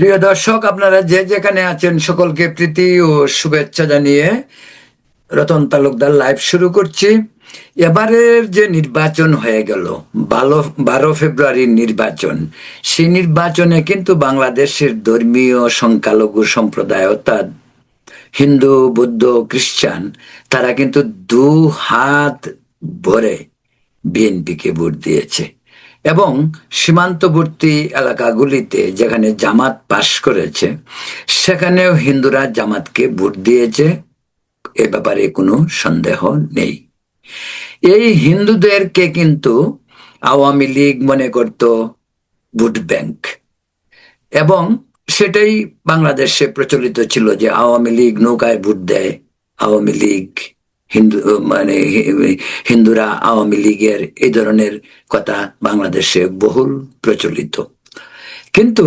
প্রিয় দর্শক, আপনারা যে যেখানে আছেন সকলকে প্রীতি ও শুভেচ্ছা জানিয়ে রতন তালুকদার লাইভ শুরু করছি। এবারের যে নির্বাচন হয়ে গেল, 12 ফেব্রুয়ারির নির্বাচন, সেই নির্বাচনে কিন্তু বাংলাদেশের ধর্মীয় সংখ্যালঘু সম্প্রদায় অর্থাৎ হিন্দু, বৌদ্ধ, খ্রিস্টান, তারা কিন্তু দু হাত ভরে বিএনপিকে ভোট দিয়েছে। এবং সীমান্তবর্তী এলাকাগুলিতে যেখানে জামাত পাশ করেছে, সেখানেও হিন্দুরা জামাতকে ভোট দিয়েছে, এ ব্যাপারে কোনো সন্দেহ নেই। এই হিন্দুদেরকে কিন্তু আওয়ামী লীগ মনে করত ভোট ব্যাংক, এবং সেটাই বাংলাদেশে প্রচলিত ছিল যে আওয়ামী লীগ নৌকায় ভোট দেয়, আওয়ামী লীগ হিন্দু মানে হিন্দুরা আওয়ামী লীগের, এই ধরনের কথা বাংলাদেশে বহুল প্রচলিত। কিন্তু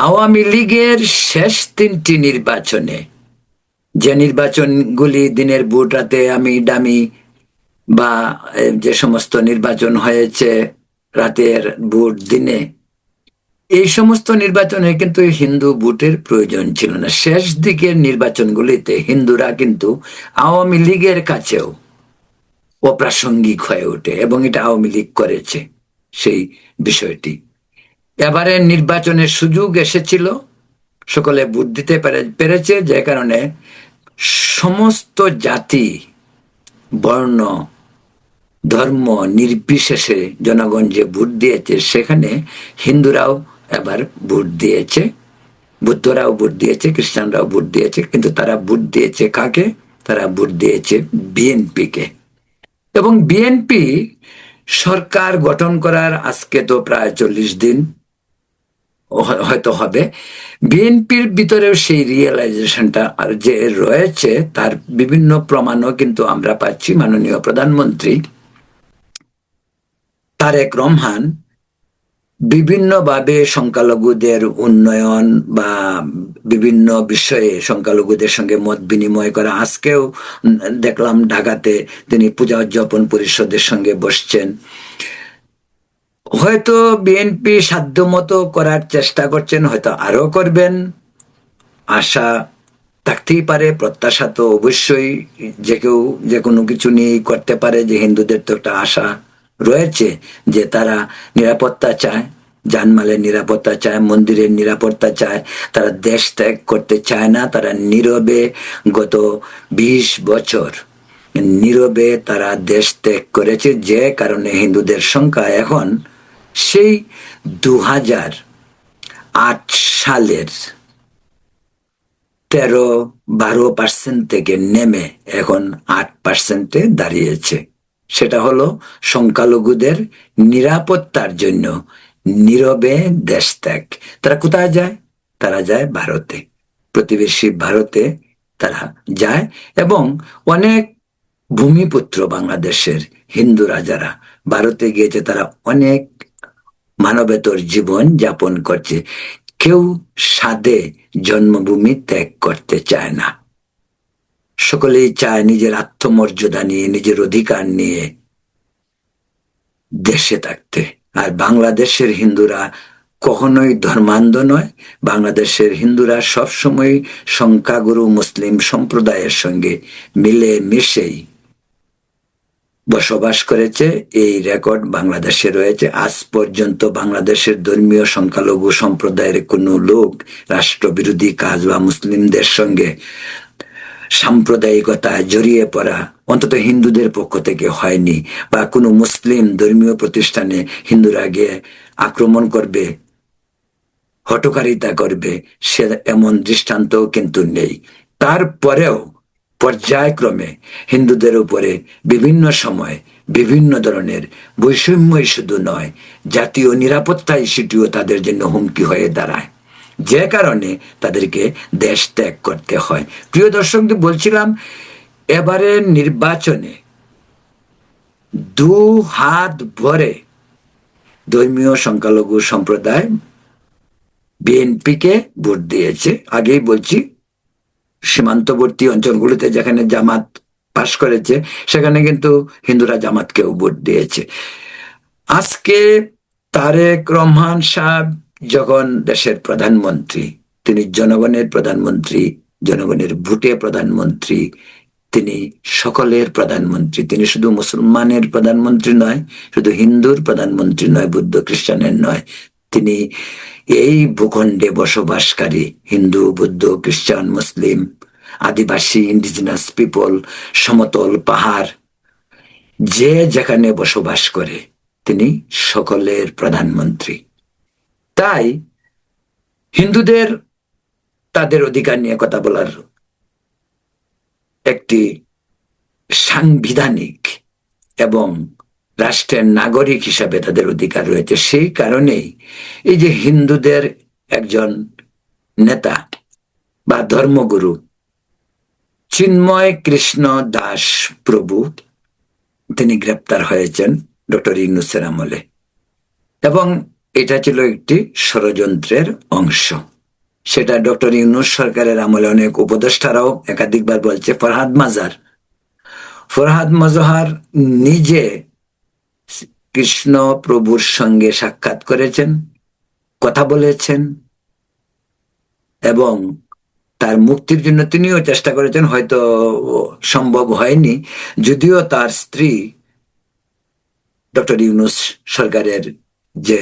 আওয়ামী লীগের শেষ 3টি নির্বাচনে, যে নির্বাচনগুলি দিনের ভোট রাতে আমি ডামি, বা যে সমস্ত নির্বাচন হয়েছে রাতের ভোট দিনে, এই সমস্ত নির্বাচনে কিন্তু হিন্দু ভোটের প্রয়োজন ছিল না। শেষ দিকের নির্বাচনগুলিতে হিন্দুরা কিন্তু আওয়ামী লীগের কাছেও অপ্রাসঙ্গিক হয়ে ওঠে, এবং এটা আওয়ামী লীগ করেছে সেই বিষয়টি। এবারে নির্বাচনের সুযোগ এসেছিল, সকলে ভোট দিতে পেরেছে, যে কারণে সমস্ত জাতি, বর্ণ, ধর্ম নির্বিশেষে জনগণ যে ভোট দিয়েছে, সেখানে হিন্দুরাও এবার ভোট দিয়েছে, বৌদ্ধরাও ভোট দিয়েছে, খ্রিস্টানরাও ভোট দিয়েছে। কিন্তু তারা ভোট দিয়েছে কাকে? তারা ভোট দিয়েছে বিএনপিকে। এবং বিএনপি সরকার গঠন করার আজকে তো প্রায় 40 দিন হয়তো হবে। বিএনপির ভিতরেও সেই রিয়েলাইজেশনটা যে রয়েছে, তার বিভিন্ন প্রমাণও কিন্তু আমরা পাচ্ছি। মাননীয় প্রধানমন্ত্রী তারেক রহমান বিভিন্নভাবে সংখ্যালঘুদের উন্নয়ন বা বিভিন্ন বিষয়ে সংখ্যালঘুদের সঙ্গে মত বিনিময় করা, আজকেও দেখলাম ঢাকাতে তিনি পূজা উদযাপন পরিষদের সঙ্গে বসছেন। হয়তো বিএনপি সাধ্যমতো করার চেষ্টা করছেন, হয়তো আরো করবেন, আশা থাকতেই পারে, প্রত্যাশা তো অবশ্যই যে কেউ যে কোনো কিছু নিয়েই করতে পারে। যে হিন্দুদের তো একটা আশা রয়েছে যে তারা নিরাপত্তা চায়, জানমালের নিরাপত্তা চায়, মন্দিরের নিরাপত্তা চায়, তারা দেশ ত্যাগ করতে চায় না। তারা নীরবে গত 20 বছর নীরবে তারা দেশ ত্যাগ করেছে, যে কারণে হিন্দুদের সংখ্যা এখন সেই 2008 সালের 13-12% থেকে নেমে এখন 8%-এ দাঁড়িয়েছে। সেটা হলো সংখ্যালঘুদের নিরাপত্তার জন্য নীরবে দেশ ত্যাগ। তারা কোথায় যায়? তারা যায় ভারতে, প্রতিবেশী ভারতে তারা যায়। এবং অনেক ভূমিপুত্র বাংলাদেশের হিন্দুরা যারা ভারতে গিয়েছে, তারা অনেক মানবেতর জীবন যাপন করছে। কেউ সাধে জন্মভূমি ত্যাগ করতে চায় না। সকলেই চায় নিজের আত্মমর্যাদা নিয়ে, নিজের অধিকার নিয়ে দেশে থাকতে। আর বাংলাদেশের হিন্দুরা কখনোই ধর্মান্ধ নয়। বাংলাদেশের হিন্দুরা সবসময় সংখ্যাগুরু মুসলিম সম্প্রদায়ের সঙ্গে মিলে মিশেই বসবাস করেছে। এই রেকর্ড বাংলাদেশে রয়েছে। আজ পর্যন্ত বাংলাদেশের ধর্মীয় সংখ্যালঘু সম্প্রদায়ের কোনো লোক রাষ্ট্রবিরোধী কাজ বা মুসলিমদের সঙ্গে সাম্প্রদায়িকতায় জড়িয়ে পড়া অন্তত হিন্দুদের পক্ষ থেকে হয়নি। বা কোনো মুসলিম ধর্মীয় প্রতিষ্ঠানে হিন্দুরা গিয়ে আক্রমণ করবে, হঠকারিতা করবে, সে এমন দৃষ্টান্তও কিন্তু নেই। তারপরেও পর্যায়ক্রমে হিন্দুদের উপরে বিভিন্ন সময় বিভিন্ন ধরনের বৈষম্যই শুধু নয়, জাতীয় নিরাপত্তা ইস্যুটিও তাদের জন্য হুমকি হয়ে দাঁড়ায়, যে কারণে তাদেরকে দেশ ত্যাগ করতে হয়। প্রিয় দর্শকদের বলছিলাম, এবারের নির্বাচনে 2 হাত ভরে ধর্মীয় সংখ্যালঘু সম্প্রদায় বিএনপিকে ভোট দিয়েছে। আগেই বলছি, সীমান্তবর্তী অঞ্চলগুলিতে যেখানে জামাত পাশ করেছে, সেখানে কিন্তু হিন্দুরা জামাতকেও ভোট দিয়েছে। আজকে তারেক রহমান সাহেব যখন দেশের প্রধানমন্ত্রী, তিনি জনগণের প্রধানমন্ত্রী, জনগণের ভোটে প্রধানমন্ত্রী, তিনি সকলের প্রধানমন্ত্রী। তিনি শুধু মুসলমানের প্রধানমন্ত্রী নয়, শুধু হিন্দুর প্রধানমন্ত্রী নয়, বুদ্ধ খ্রিস্টানের নয়। তিনি এই ভূখণ্ডে বসবাসকারী হিন্দু, বুদ্ধ, খ্রিস্টান, মুসলিম, আদিবাসী, ইন্ডিজিনাস পিপল, সমতল, পাহাড়, যে যেখানে বসবাস করে তিনি সকলের প্রধানমন্ত্রী। তাই হিন্দুদের তাদের অধিকার নিয়ে কথা বলার একটি সাংবিধানিক এবং রাষ্ট্রের নাগরিক হিসাবে তাদের অধিকার রয়েছে। সেই কারণেই এই যে হিন্দুদের একজন নেতা বা ধর্মগুরু চিন্ময় কৃষ্ণ দাস প্রভু, তিনি গ্রেপ্তার হয়েছেন ডক্টর ইউনূসের আমলে, এবং এটা ছিল একটি ষড়যন্ত্রের অংশ। সেটা ডক্টর ইউনূস সরকারের আমলে অনেক উপদেষ্টারাও একাধিকবার বলছে। ফরহাদ মজহার নিজে কৃষ্ণ প্রভুর সঙ্গে সাক্ষাৎ করেছেন, কথা বলেছেন, এবং তার মুক্তির জন্য তিনিও চেষ্টা করেছেন। হয়তো সম্ভব হয়নি, যদিও তার স্ত্রী ডক্টর ইউনূস সরকারের যে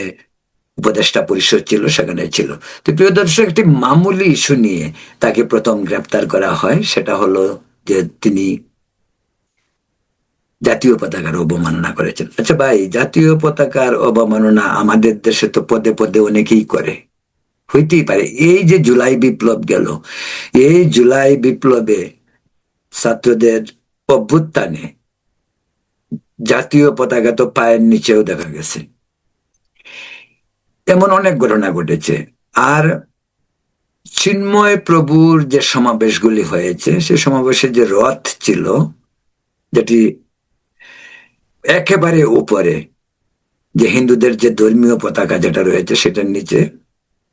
উপদেষ্টা পরিষদ ছিল সেখানে ছিল। তো প্রিয় দর্শক, একটি মামুলি ইস্যু নিয়ে তাকে প্রথম গ্রেপ্তার করা হয়। সেটা হলো যে তিনি জাতীয় পতাকার অবমাননা করেছেন। আচ্ছা ভাই, জাতীয় পতাকার অবমাননা আমাদের দেশে তো পদে পদে অনেকেই করে, হইতেই পারে। এই যে জুলাই বিপ্লব গেল, এই জুলাই বিপ্লবে ছাত্রদের অভ্যুত্থানে জাতীয় পতাকা তো পায়ের নিচেও দেখা গেছে। এমন অনেক ঘটনা ঘটেছে। আর চিন্ময় প্রভুর যে সমাবেশগুলি হয়েছে, সে সমাবেশে যে রথ ছিল, যেটি একেবারে উপরে যে হিন্দুদের যে ধর্মীয় পতাকা যেটা রয়েছে সেটার নিচে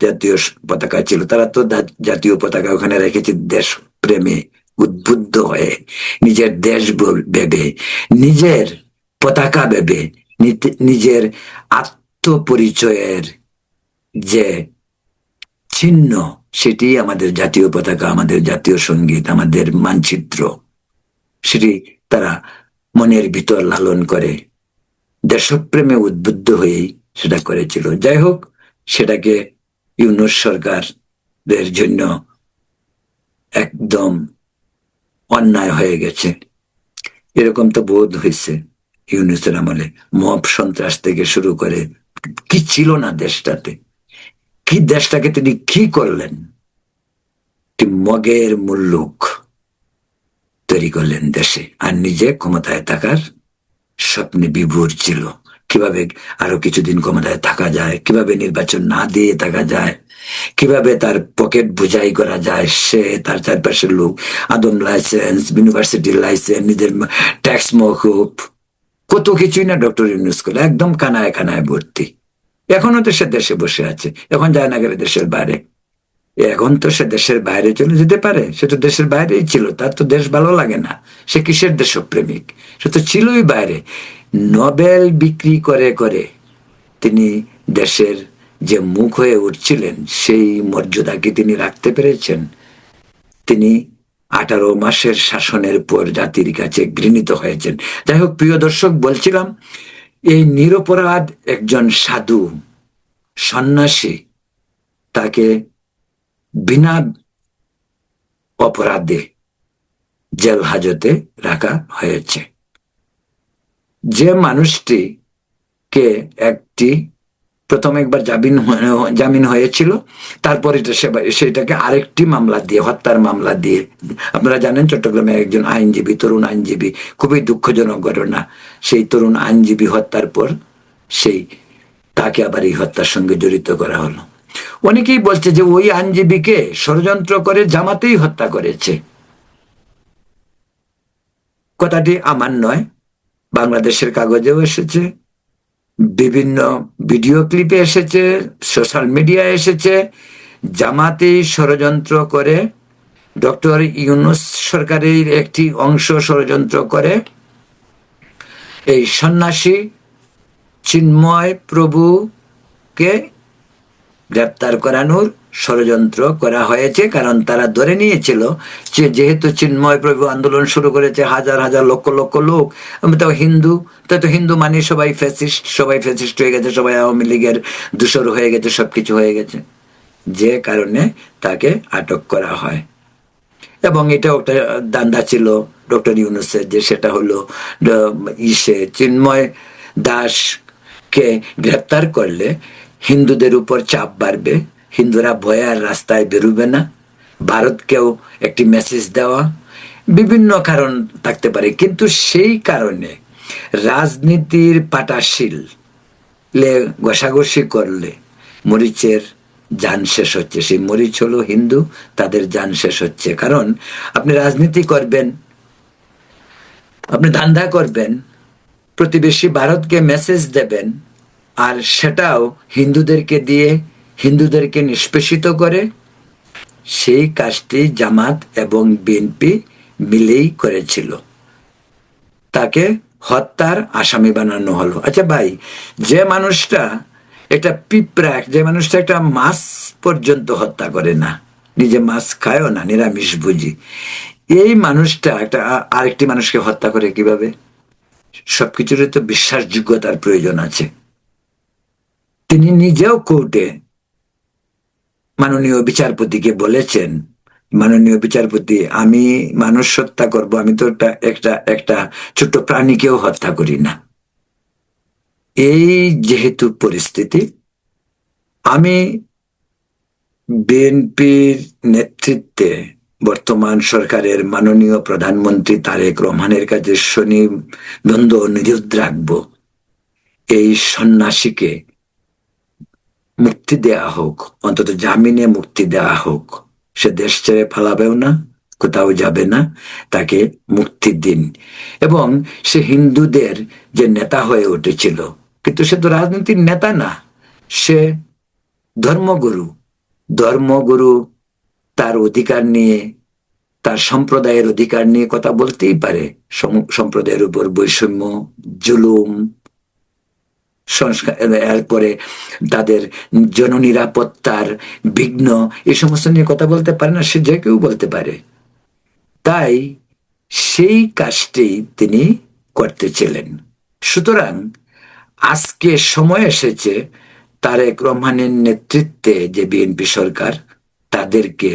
জাতীয় পতাকা ছিল। তারা তো জাতীয় পতাকা ওখানে রেখেছে দেশ প্রেমে উদ্বুদ্ধ হয়ে, নিজের দেশ ভেবে, নিজের পতাকা ভেবে, নিজের আত্মপরিচয়ের যে চিহ্ন, সেটি আমাদের জাতীয় পতাকা, আমাদের জাতীয় সঙ্গীত, আমাদের মানচিত্র, সেটি তারা মনের ভিতর লালন করে দেশপ্রেমে উদ্বুদ্ধ হয়েই সেটা করেছিল। যাই হোক, সেটাকে ইউনূস সরকারের জন্য একদম অন্যায় হয়ে গেছে। এরকম তো বোধ হয়েছে ইউনূসের আমলে। মব সন্ত্রাস থেকে শুরু করে কি ছিল না দেশটাতে, কি দেশটাকে তিনি কি করলেন, মগের মুল্লুক তৈরি করলেন দেশে, আর নিজে ক্ষমতায় থাকার স্বপ্নে বিভোর ছিল। কিভাবে আরো কিছুদিন ক্ষমতায় থাকা যায়, কিভাবে নির্বাচন না দিয়ে থাকা যায়, কিভাবে তার পকেট বোঝাই করা যায়, সে তার চারপাশের লোক, আদম লাইসেন্স, ইউনিভার্সিটির লাইসেন্স, নিজের ট্যাক্স মকুব, কত কিছুই না ডক্টর ইউনূস করে, একদম কানায় কানায় ভর্তি। এখনো তো সে দেশে বসে আছে, এখন যায় না গেলে দেশের বাইরে। এখন তো সে দেশের বাইরে চলে যেতে পারে, সে তো দেশের বাইরেই ছিল, তার তো দেশ ভালো লাগে না, সে কিসের দেশপ্রেমিক, সে তো ছিলই বাইরে। নোবেল বিক্রি করে করে তিনি দেশের যে মুখ হয়ে উঠছিলেন সেই মর্যাদাকে তিনি রাখতে পেরেছেন। তিনি 18 মাসের শাসনের পর জাতির কাছে ঘৃণিত হয়েছেন। যাই হোক প্রিয় দর্শক, বলছিলাম এই নিরপরাধ একজন সাধু সন্ন্যাসী, তাকে বিনা অপরাধে জেল হাজতে রাখা হয়েছে। যে মানুষটিকে প্রথম একবার জামিন হয়েছিল, তারপরে সেটাকে আরেকটি মামলা দিয়ে, হত্যার মামলা দিয়ে, আপনারা জানেন চট্টগ্রামে একজন আইনজীবী, তরুণ আইনজীবী, খুবই দুঃখজনক ঘটনা, সেই তরুণ আইনজীবী হত্যার পর তাকে আবার এই হত্যার সঙ্গে জড়িত করা হলো। অনেকেই বলছে যে ওই আইনজীবীকে ষড়যন্ত্র করে জামাতেই হত্যা করেছে। কথাটি আমার নয়, বাংলাদেশের কাগজেও এসেছে, বিভিন্ন ভিডিও ক্লিপে এসেছে, সোশ্যাল মিডিয়ায় এসেছে। জামাতেই ষড়যন্ত্র করে, ডক্টর ইউনূস সরকারের একটি অংশ ষড়যন্ত্র করে এই সন্ন্যাসী চিন্ময় প্রভুকে গ্রেপ্তার করানোর ষড়যন্ত্র করা হয়েছে, কারণ তারা ধরে নিয়েছিল যে যেহেতু চিন্ময় প্রভু আন্দোলন শুরু করেছে হাজার হাজার লক্ষ লক্ষ লোক, তাও হিন্দু, তো হিন্দু মানে সবাই ফ্যাসিস্ট, সবাই ফ্যাসিস্ট হয়ে গেছে, সবাই আওয়ামী লীগের দূষর হয়ে গেছে, সবকিছু হয়ে গেছে, যে কারণে তাকে আটক করা হয়। এবং এটাও একটা দান্দা ছিল ডক্টর ইউনূসের, যে সেটা হলো চিন্ময় দাসকে গ্রেপ্তার করলে হিন্দুদের উপর চাপ বাড়বে, হিন্দুরা ভয়ে আর রাস্তায় বেরোবে না, ভারতকেও একটি মেসেজ দেওয়া, বিভিন্ন কারণ থাকতে পারে। কিন্তু সেই কারণে রাজনীতির পাটাশিল ঘষাঘষি করলে মরিচের যান শেষ হচ্ছে। সেই মরিচ হলো হিন্দু, তাদের যান শেষ হচ্ছে। কারণ আপনি রাজনীতি করবেন, আপনি ধান্দা করবেন, প্রতিবেশী ভারতকে মেসেজ দেবেন, আর সেটাও হিন্দুদেরকে দিয়ে হিন্দুদেরকে নিষ্পেষিত করে, সেই কাজটি জামাত এবং বিএনপি মিলেই করেছিল। তাকে হত্যার আসামি বানানো হলো। আচ্ছা ভাই, যে মানুষটা এটা পিঁপড়া, যে মানুষটা একটা মাছ পর্যন্ত হত্যা করে না, নিজে মাছ খায়ও না, নিরামিষ বুঝি, এই মানুষটা একটা আরেকটি মানুষকে হত্যা করে কিভাবে? সবকিছুরই তো বিশ্বাসযোগ্যতার প্রয়োজন আছে। তিনি নিজেও কোর্টে মাননীয় বিচারপতিকে বলেছেন, মাননীয় বিচারপতি, আমি মানুষ হত্যা করব, আমি তো একটা একটা ছোট্ট প্রাণীকেও হত্যা করি না। এই যেহেতু পরিস্থিতি, আমি বিএনপির নেতৃত্বে বর্তমান সরকারের মাননীয় প্রধানমন্ত্রী তারেক রহমানের কাছে শনিবন্ধ অনুরোধ রাখবো, এই সন্ন্যাসীকে মুক্তি দেয়া হোক, অন্তত জামিনে মুক্তি দেওয়া হোক। সে দেশ ছেড়ে পালাবেও না, কোথাও যাবে না, তাকে মুক্তি দিন। এবং সে হিন্দুদের যে নেতা হয়ে উঠেছিল, কিন্তু সে তো রাজনীতির নেতা না, সে ধর্মগুরু। ধর্মগুরু তার অধিকার নিয়ে, তার সম্প্রদায়ের অধিকার নিয়ে কথা বলতেই পারে। সম্প্রদায়ের উপর বৈষম্য, জুলুম, সংস্কার, এরপরে তাদের জননিরাপত্তার বিঘ্ন, এই সমস্ত নিয়ে কথা বলতে পারে না, সে যে কেউ বলতে পারে। তাই সেই কাজটি তিনি করতেছিলেন। সুতরাং আজকে সময় এসেছে তারেক রহমানের নেতৃত্বে যে বিএনপি সরকার, তাদেরকে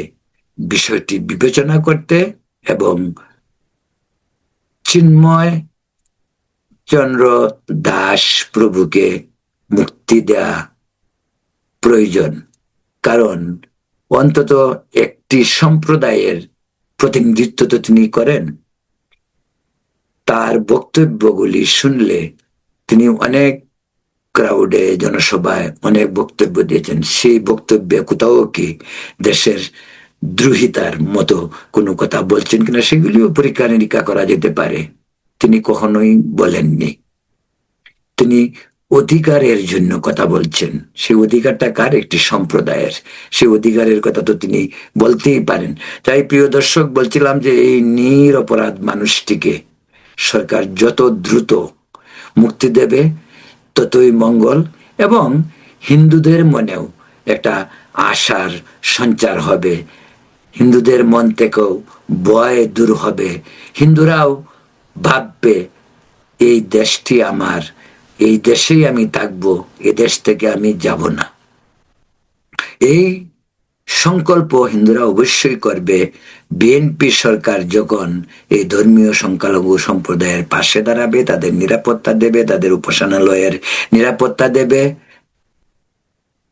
বিষয়টি বিবেচনা করতে এবং চিন্ময় চন্দ্র দাস প্রভুকে মুক্তি দেয়া প্রয়োজন। কারণ অন্তত একটি সম্প্রদায়ের প্রতিনিধিত্ব তো তিনি করেন। তার বক্তব্যগুলি শুনলে, তিনি অনেক ক্রাউডে, জনসভায় অনেক বক্তব্য দিয়েছেন, সেই বক্তব্যে কোথাও কি দেশের দ্রোহিতার মতো কোনো কথা বলছেন কিনা সেগুলিও পরীক্ষা নিরীক্ষা করা যেতে পারে। তিনি কখনোই বলেননি। তিনি অধিকারের জন্য কথা বলছেন। সেই অধিকারটা কার? একটি সম্প্রদায়ের। সেই অধিকারের কথা তো তিনি বলতেই পারেন। তাই প্রিয় দর্শক, বলছিলাম যে এই নিরপরাধ মানুষটিকে সরকার যত দ্রুত মুক্তি দেবে ততই মঙ্গল, এবং হিন্দুদের মনেও একটা আশার সঞ্চার হবে, হিন্দুদের মন থেকেও ভয় দূর হবে, হিন্দুরাও ভাববে এই দেশটি আমার, এই দেশেই আমি থাকবো, এ দেশ থেকে আমি যাব না। এই সংকল্প হিন্দুরা অবশ্যই করবে বিএনপি সরকার যখন এই ধর্মীয় সংখ্যালঘু সম্প্রদায়ের পাশে দাঁড়াবে, তাদের নিরাপত্তা দেবে, তাদের উপাসনালয়ের নিরাপত্তা দেবে,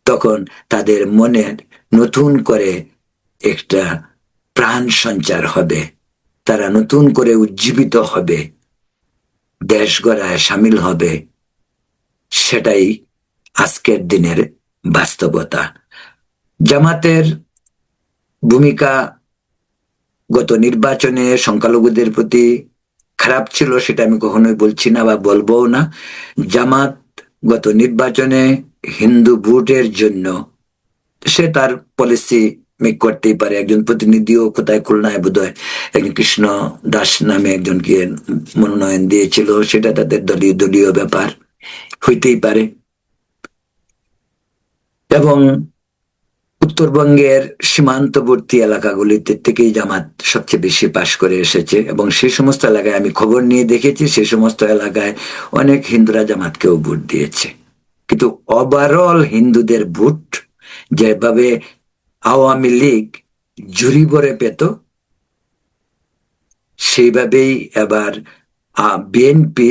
তখন তাদের মনে নতুন করে একটা প্রাণ সঞ্চার হবে, তারা নতুন করে উজ্জীবিত হবে, দেশ গড়ায় সামিল হবে। সেটাই আজকের দিনের বাস্তবতা। জামাতের ভূমিকা গত নির্বাচনে সংখ্যালঘুদের প্রতি খারাপ ছিল, সেটা আমি কখনোই বলছি না বা বলবো না। জামাত গত নির্বাচনে হিন্দু ভোটের জন্য সে তার পলিসি মেক করতেই পারে। একজন প্রতিনিধিও কোথায় খুলনায় বোধহয় একজন কৃষ্ণ দাস নামে একজনকে মনোনয়ন দিয়েছিল, সেটা তাদের দলীয় ব্যাপার হইতেই পারে। এবং উত্তরবঙ্গের সীমান্তবর্তী এলাকাগুলিতে থেকেই জামাত সবচেয়ে বেশি পাশ করে এসেছে, এবং সেই সমস্ত এলাকায় আমি খবর নিয়ে দেখেছি, সেই সমস্ত এলাকায় অনেক হিন্দুরা জামাতকেও ভোট দিয়েছে। কিন্তু ওভারঅল হিন্দুদের ভোট যেভাবে আওয়ামী লীগ ঝুড়ি ভরে পেত, সেইভাবেই এবার বিএনপি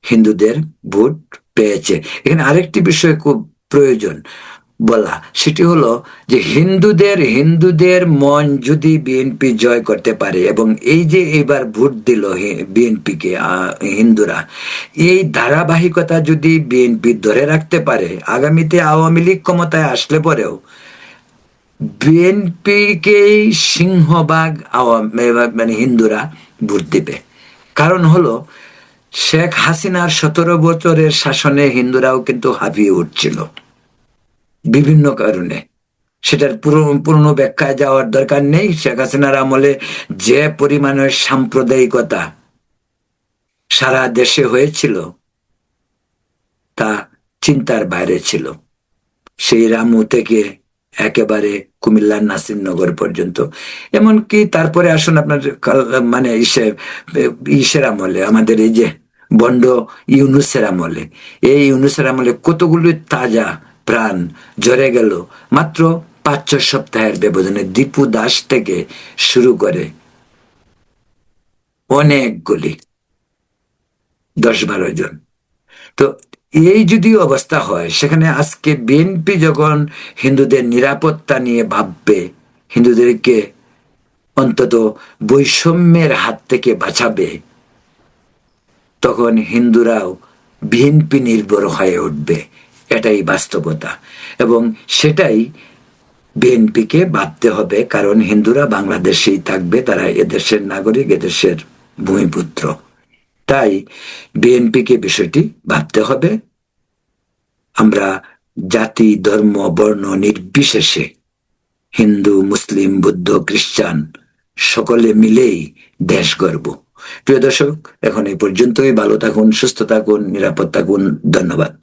হিন্দুদের ভোট পেয়েছে। এখানে আরেকটি বিষয় খুব প্রয়োজন বলা, সেটি হলো যে হিন্দুদের মন যদি বিএনপি জয় করতে পারে, এবং এই যে এবার ভোট দিল বিএনপিকে হিন্দুরা, এই ধারাবাহিকতা যদি বিএনপি ধরে রাখতে পারে, আগামীতে আওয়ামী লীগ ক্ষমতায় আসলে পরেও বিএনপিকেই সিংহভাগ মানে হিন্দুরা ভোট দিবে। কারণ হলো শেখ হাসিনার 17 বছরের শাসনে হিন্দুরাও কিন্তু হাঁপিয়ে উঠছিল বিভিন্ন কারণে। সেটার পূর্ণ ব্যাখ্যায় যাওয়ার দরকার নেই। শেখ হাসিনার আমলে যে পরিমাণের সাম্প্রদায়িকতা সারা দেশে হয়েছিল তা চিন্তার বাইরে ছিল। সেই রামু থেকে একেবারে কুমিল্লার নাসিরনগর পর্যন্ত, এমনকি তারপরে আসুন আপনার মানে ইসের আমলে, আমাদের এই যে বন্ড ইউনুসের আমলে, এই ইউনুসের আমলে কতগুলো তাজা প্রাণ ঝরে গেল মাত্র 5-6 সপ্তাহের ব্যবধানে। দীপু দাস থেকে শুরু করে অনেকগুলি, 10-12 জন। তো এই যদি অবস্থা হয়, সেখানে আজকে বিএনপি যখন হিন্দুদের নিরাপত্তা নিয়ে ভাববে, হিন্দুদেরকে অন্তত বৈষম্যের হাত থেকে বাঁচাবে, তখন হিন্দুরাও বিএনপি নির্ভর হয়ে উঠবে। এটাই বাস্তবতা, এবং সেটাই বিএনপিকে ভাবতে হবে। কারণ হিন্দুরা বাংলাদেশেই থাকবে, তারা এদেশের নাগরিক, এদেশের ভূমিপুত্র। তাই বিএনপিকে বিষয়টি ভাবতে হবে। আমরা জাতি, ধর্ম, বর্ণ নির্বিশেষে, হিন্দু, মুসলিম, বৌদ্ধ, খ্রিস্টান সকলে মিলেই দেশ গড়ব। প্রিয় দর্শক, এখন এই পর্যন্তই। ভালো থাকুন, সুস্থ থাকুন, নিরাপদ থাকুন। ধন্যবাদ।